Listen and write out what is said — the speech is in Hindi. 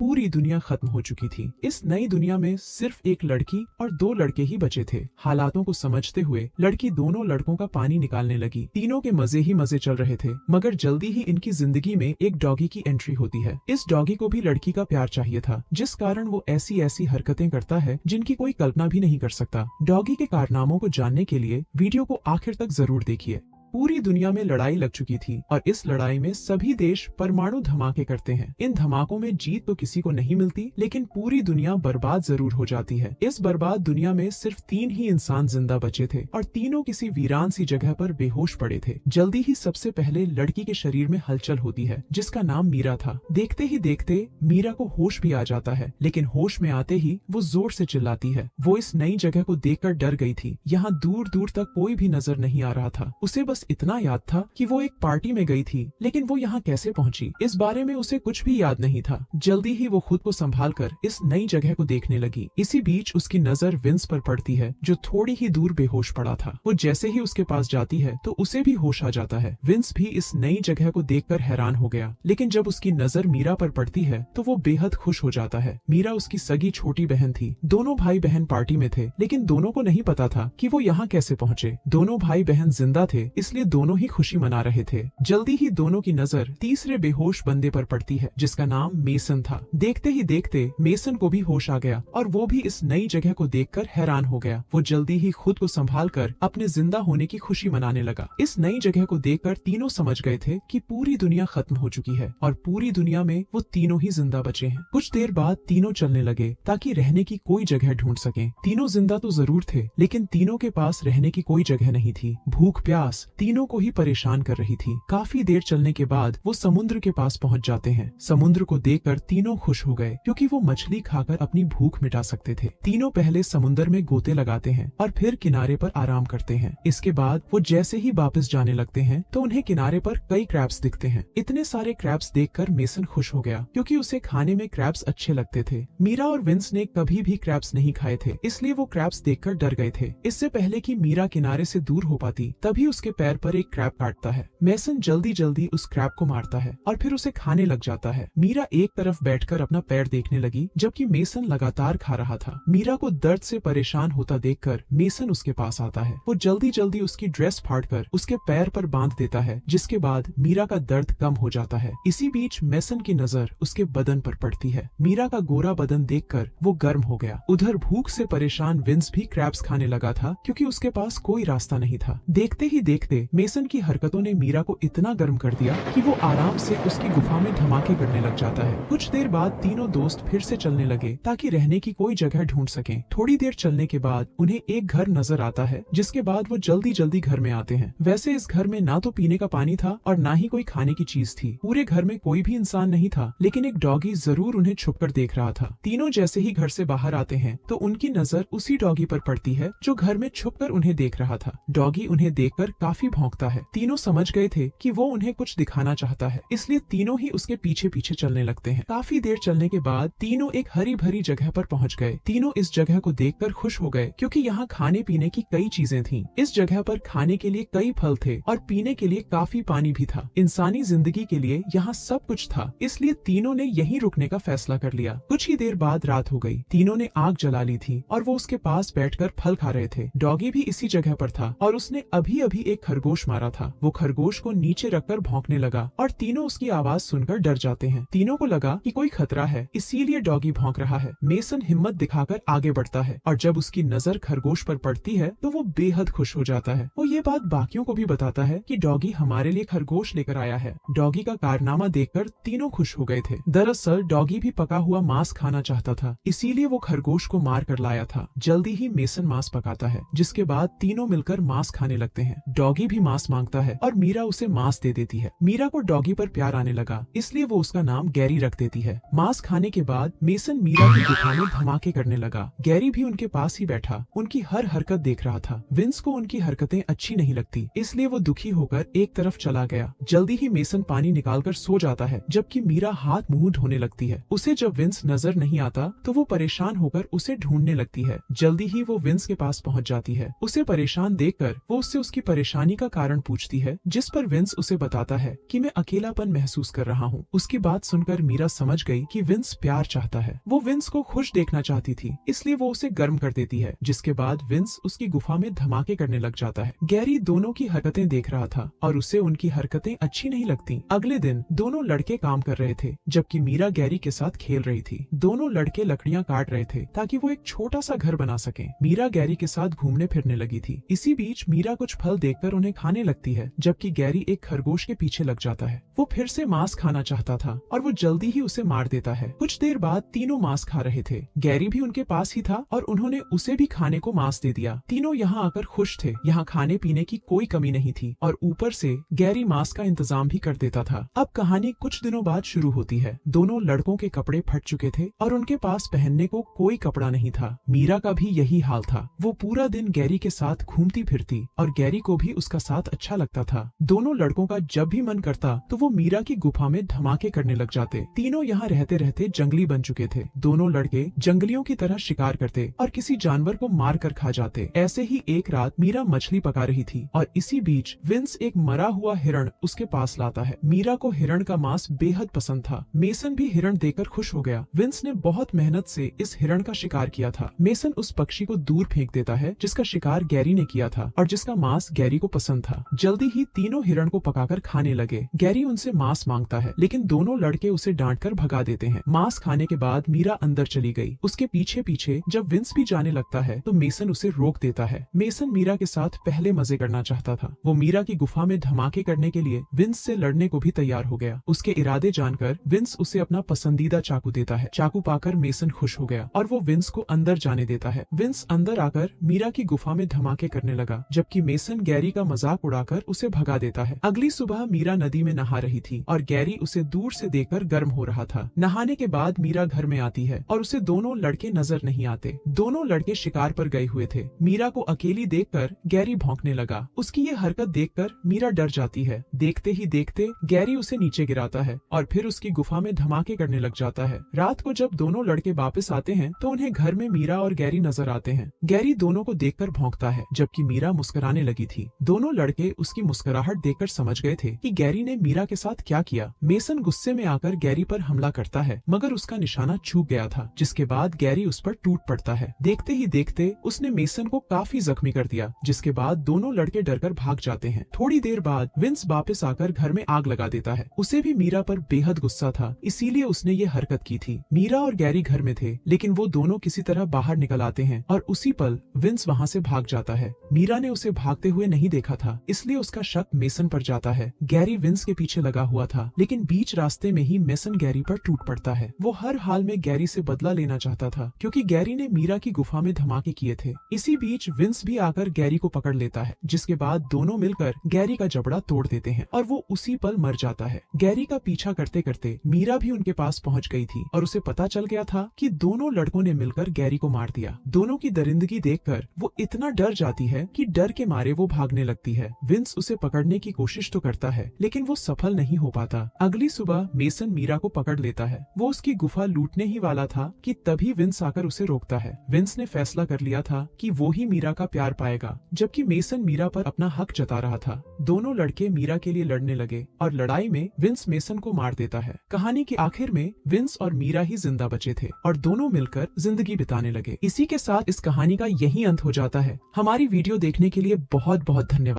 पूरी दुनिया खत्म हो चुकी थी। इस नई दुनिया में सिर्फ एक लड़की और दो लड़के ही बचे थे। हालातों को समझते हुए लड़की दोनों लड़कों का पानी निकालने लगी। तीनों के मजे ही मजे चल रहे थे, मगर जल्दी ही इनकी जिंदगी में एक डॉगी की एंट्री होती है। इस डॉगी को भी लड़की का प्यार चाहिए था, जिस कारण वो ऐसी ऐसी हरकतें करता है जिनकी कोई कल्पना भी नहीं कर सकता। डॉगी के कारनामों को जानने के लिए वीडियो को आखिर तक जरूर देखिए। पूरी दुनिया में लड़ाई लग चुकी थी और इस लड़ाई में सभी देश परमाणु धमाके करते हैं। इन धमाकों में जीत तो किसी को नहीं मिलती, लेकिन पूरी दुनिया बर्बाद जरूर हो जाती है। इस बर्बाद दुनिया में सिर्फ 3 ही इंसान जिंदा बचे थे और तीनों किसी वीरान सी जगह पर बेहोश पड़े थे। जल्दी ही सबसे पहले लड़की के शरीर में हलचल होती है, जिसका नाम मीरा था। देखते ही देखते मीरा को होश भी आ जाता है, लेकिन होश में आते ही वो जोर से चिल्लाती है। वो इस नई जगह को देखकर डर गई थी। यहाँ दूर दूर तक कोई भी नजर नहीं आ रहा था। उसे बस इतना याद था कि वो एक पार्टी में गई थी, लेकिन वो यहाँ कैसे पहुंची, इस बारे में उसे कुछ भी याद नहीं था। जल्दी ही वो खुद को संभालकर इस नई जगह को देखने लगी। इसी बीच उसकी नजर विंस पर पड़ती है, जो थोड़ी ही दूर बेहोश पड़ा था। वो जैसे ही उसके पास जाती है तो उसे भी होश आ जाता है। विंस भी इस नई जगह को देखकर हैरान हो गया, लेकिन जब उसकी नजर मीरा पर पड़ती है तो वो बेहद खुश हो जाता है। मीरा उसकी सगी छोटी बहन थी। दोनों भाई बहन पार्टी में थे, लेकिन दोनों को नहीं पता था कि वो यहाँ कैसे पहुँचे। दोनों भाई बहन जिंदा थे, इसलिए दोनों ही खुशी मना रहे थे। जल्दी ही दोनों की नजर तीसरे बेहोश बंदे पर पड़ती है, जिसका नाम मेसन था। देखते ही देखते मेसन को भी होश आ गया और वो भी इस नई जगह को देखकर हैरान हो गया। वो जल्दी ही खुद को संभालकर अपने जिंदा होने की खुशी मनाने लगा। इस नई जगह को देखकर तीनों समझ गए थे कि पूरी दुनिया खत्म हो चुकी है और पूरी दुनिया में वो तीनों ही जिंदा बचे हैं। कुछ देर बाद तीनों चलने लगे ताकि रहने की कोई जगह ढूंढ सकें। तीनों जिंदा तो जरूर थे, लेकिन तीनों के पास रहने की कोई जगह नहीं थी। भूख प्यास तीनों को ही परेशान कर रही थी। काफी देर चलने के बाद वो समुद्र के पास पहुंच जाते हैं। समुद्र को देखकर तीनों खुश हो गए, क्योंकि वो मछली खाकर अपनी भूख मिटा सकते थे। तीनों पहले समुद्र में गोते लगाते हैं और फिर किनारे पर आराम करते हैं। इसके बाद वो जैसे ही वापस जाने लगते हैं तो उन्हें किनारे पर कई क्रैब्स दिखते हैं। इतने सारे क्रैब्स देखकर मेसन खुश हो गया, क्योंकि उसे खाने में क्रैब्स अच्छे लगते थे। मीरा और विंस ने कभी भी क्रैब्स नहीं खाए थे, इसलिए वो क्रैब्स देखकर डर गए थे। इससे पहले कि मीरा किनारे से दूर हो पाती, तभी उसके पैर पर एक क्रैब काटता है। मेसन जल्दी जल्दी उस क्रैब को मारता है और फिर उसे खाने लग जाता है। मीरा एक तरफ बैठकर अपना पैर देखने लगी, जबकि मेसन लगातार खा रहा था। मीरा को दर्द से परेशान होता देखकर मेसन उसके पास आता है। वो जल्दी जल्दी उसकी ड्रेस फाड़कर उसके पैर पर बांध देता है, जिसके बाद मीरा का दर्द कम हो जाता है। इसी बीच मेसन की नजर उसके बदन पर पड़ती है। मीरा का गोरा बदन देखकर वो गर्म हो गया। उधर भूख से परेशान विंस भी क्रैब्स खाने लगा था, क्योंकि उसके पास कोई रास्ता नहीं था। देखते ही देखते मेसन की हरकतों ने मीरा को इतना गर्म कर दिया कि वो आराम से उसकी गुफा में धमाके करने लग जाता है। कुछ देर बाद तीनों दोस्त फिर से चलने लगे ताकि रहने की कोई जगह ढूंढ सकें। थोड़ी देर चलने के बाद उन्हें एक घर नजर आता है, जिसके बाद वो जल्दी जल्दी घर में आते हैं। वैसे इस घर में ना तो पीने का पानी था और ना ही कोई खाने की चीज थी। पूरे घर में कोई भी इंसान नहीं था, लेकिन एक डॉगी जरूर उन्हें छुपकर देख रहा था। तीनों जैसे ही घर से बाहर आते हैं तो उनकी नजर उसी डॉगी पर पड़ती है जो घर में छुपकर उन्हें देख रहा था। डॉगी उन्हें देखकर काफी भौंकता है। तीनों समझ गए थे कि वो उन्हें कुछ दिखाना चाहता है, इसलिए तीनों ही उसके पीछे पीछे चलने लगते हैं। काफी देर चलने के बाद तीनों एक हरी भरी जगह पर पहुंच गए। तीनों इस जगह को देखकर खुश हो गए, क्योंकि यहाँ खाने पीने की कई चीजें थीं। इस जगह पर खाने के लिए कई फल थे और पीने के लिए काफी पानी भी था। इंसानी जिंदगी के लिए यहाँ सब कुछ था, इसलिए तीनों ने यहीं रुकने का फैसला कर लिया। कुछ ही देर बाद रात हो गई। तीनों ने आग जला ली थी और वो उसके पास बैठकर फल खा रहे थे। डॉगी भी इसी जगह पर था और उसने अभी अभी एक खरगोश मारा था। वो खरगोश को नीचे रखकर भौंकने लगा और तीनों उसकी आवाज सुनकर डर जाते हैं। तीनों को लगा कि कोई खतरा है, इसीलिए डॉगी भौंक रहा है। मेसन हिम्मत दिखाकर आगे बढ़ता है और जब उसकी नजर खरगोश पर पड़ती है तो वो बेहद खुश हो जाता है। वो ये बात बाकियों को भी बताता है कि डॉगी हमारे लिए खरगोश लेकर आया है। डॉगी का कारनामा देखकर तीनों खुश हो गए थे। दरअसल डॉगी भी पका हुआ मांस खाना चाहता था, इसीलिए वो खरगोश को मार कर लाया था। जल्दी ही मेसन मांस पकाता है, जिसके बाद तीनों मिलकर मांस खाने लगते हैं। डॉगी भी मांस मांगता है और मीरा उसे मांस दे देती है। मीरा को डॉगी पर प्यार आने लगा, इसलिए वो उसका नाम गैरी रख देती है। मांस खाने के बाद मेसन मीरा की गुफा में धमाके करने लगा। गैरी भी उनके पास ही बैठा उनकी हर हरकत देख रहा था। विंस को उनकी हरकतें अच्छी नहीं लगती, इसलिए वो दुखी होकर एक तरफ चला गया। जल्दी ही मेसन पानी निकालकर सो जाता है, जबकि मीरा हाथ मुंह धोने लगती है। उसे जब विंस नजर नहीं आता तो वो परेशान होकर उसे ढूंढने लगती है। जल्दी ही वो विंस के पास पहुंच जाती है। उसे परेशान देखकर वो उससे उसकी परेशानी कहानी का कारण पूछती है, जिस पर विंस उसे बताता है कि मैं अकेलापन महसूस कर रहा हूँ। उसकी बात सुनकर मीरा समझ गई कि विंस प्यार चाहता है। वो विंस को खुश देखना चाहती थी, इसलिए वो उसे गर्म कर देती है, जिसके बाद विंस उसकी गुफा में धमाके करने लग जाता है। गैरी दोनों की हरकतें देख रहा था और उसे उनकी हरकतें अच्छी नहीं लगती। अगले दिन दोनों लड़के काम कर रहे थे, जबकि मीरा गैरी के साथ खेल रही थी। दोनों लड़के लकड़ियां काट रहे थे ताकि वो एक छोटा सा घर बना सके। मीरा गैरी के साथ घूमने फिरने लगी थी। इसी बीच मीरा कुछ फल देखकर उन्हें खाने लगती है, जबकि गैरी एक खरगोश के पीछे लग जाता है। वो फिर से मांस खाना चाहता था और वो जल्दी ही उसे मार देता है। कुछ देर बाद तीनों मांस खा रहे थे। गैरी भी उनके पास ही था और उन्होंने उसे भी खाने को मांस दे दिया। तीनों यहाँ आकर खुश थे। यहाँ खाने पीने की कोई कमी नहीं थी और ऊपर से गैरी मांस का इंतजाम भी कर देता था। अब कहानी कुछ दिनों बाद शुरू होती है। दोनों लड़कों के कपड़े फट चुके थे और उनके पास पहनने को कोई कपड़ा नहीं था। मीरा का भी यही हाल था। वो पूरा दिन गैरी के साथ घूमती फिरती और गैरी को भी उसका साथ अच्छा लगता था। दोनों लड़कों का जब भी मन करता तो वो मीरा की गुफा में धमाके करने लग जाते। तीनों यहाँ रहते रहते जंगली बन चुके थे। दोनों लड़के जंगलियों की तरह शिकार करते और किसी जानवर को मार कर खा जाते। ऐसे ही एक रात मीरा मछली पका रही थी और इसी बीच विंस एक मरा हुआ हिरण उसके पास लाता है। मीरा को हिरण का मांस बेहद पसंद था। मेसन भी हिरण देखकर खुश हो गया। विंस ने बहुत मेहनत से इस हिरण का शिकार किया था। मेसन उस पक्षी को दूर फेंक देता है जिसका शिकार गैरी ने किया था और जिसका मांस गैरी को पसंद था। जल्दी ही तीनों हिरण को पकाकर खाने लगे। गैरी उनसे मांस मांगता है, लेकिन दोनों लड़के उसे डांटकर भगा देते हैं। मांस खाने के बाद मीरा अंदर चली गई। उसके पीछे पीछे जब विंस भी जाने लगता है तो मेसन उसे रोक देता है। मेसन मीरा के साथ पहले मजे करना चाहता था। वो मीरा की गुफा में धमाके करने के लिए विंस से लड़ने को भी तैयार हो गया। उसके इरादे जानकर विंस उसे अपना पसंदीदा चाकू देता है। चाकू पाकर मेसन खुश हो गया और वो विंस को अंदर जाने देता है। विंस अंदर आकर मीरा की गुफा में धमाके करने लगा, जबकि मेसन गैरी का मजाक उड़ाकर उसे भगा देता है। अगली सुबह मीरा नदी में नहा रही थी और गैरी उसे दूर से देखकर गर्म हो रहा था। नहाने के बाद मीरा घर में आती है और उसे दोनों लड़के नजर नहीं आते। दोनों लड़के शिकार पर गए हुए थे। मीरा को अकेली देखकर गैरी भौंकने लगा। उसकी ये हरकत देखकर मीरा डर जाती है। देखते ही देखते गैरी उसे नीचे गिराता है और फिर उसकी गुफा में धमाके करने लग जाता है। रात को जब दोनों लड़के वापस आते हैं तो उन्हें घर में मीरा और गैरी नजर आते हैं। गैरी दोनों को देखकर भौंकता है, जबकि मीरा मुस्कुराने लगी थी। दोनों लड़के उसकी मुस्कुराहट देखकर समझ गए थे कि गैरी ने मीरा के साथ क्या किया। मेसन गुस्से में आकर गैरी पर हमला करता है, मगर उसका निशाना चूक गया था, जिसके बाद गैरी उस पर टूट पड़ता है। देखते ही देखते उसने मेसन को काफी जख्मी कर दिया, जिसके बाद दोनों लड़के डरकर भाग जाते हैं। थोड़ी देर बाद विंस वापस आकर घर में आग लगा देता है। उसे भी मीरा पर बेहद गुस्सा था, इसीलिए उसने ये हरकत की थी। मीरा और गैरी घर में थे, लेकिन वो दोनों किसी तरह बाहर निकल आते हैं और उसी पल विंस वहाँ से भाग जाता है। मीरा ने उसे भागते हुए नहीं देखा था, इसलिए उसका शक मेसन पर जाता है। गैरी विंस के पीछे लगा हुआ था, लेकिन बीच रास्ते में ही मेसन गैरी पर टूट पड़ता है। वो हर हाल में गैरी से बदला लेना चाहता था, क्योंकि गैरी ने मीरा की गुफा में धमाके किए थे। इसी बीच विंस भी आकर गैरी को पकड़ लेता है, जिसके बाद दोनों मिलकर गैरी का जबड़ा तोड़ देते हैं और वो उसी पल मर जाता है। गैरी का पीछा करते करते मीरा भी उनके पास पहुंच गई थी और उसे पता चल गया था कि दोनों लड़कों ने मिलकर गैरी को मार दिया। दोनों की दरिंदगी देखकर वो इतना डर जाती है कि डर के मारे वो भागने लगती है। विंस उसे पकड़ने की कोशिश तो करता है, लेकिन वो सफल नहीं हो पाता। अगली सुबह मेसन मीरा को पकड़ लेता है। वो उसकी गुफा लूटने ही वाला था कि तभी विंस आकर उसे रोकता है। विंस ने फैसला कर लिया था कि वो ही मीरा का प्यार पाएगा, जबकि मेसन मीरा पर अपना हक जता रहा था। दोनों लड़के मीरा के लिए लड़ने लगे और लड़ाई में विंस मेसन को मार देता है। कहानी के आखिर में विंस और मीरा ही जिंदा बचे थे और दोनों मिलकर जिंदगी बिताने लगे। इसी के साथ इस कहानी का यही अंत हो जाता है। हमारी वीडियो देखने के लिए बहुत बहुत धन्यवाद।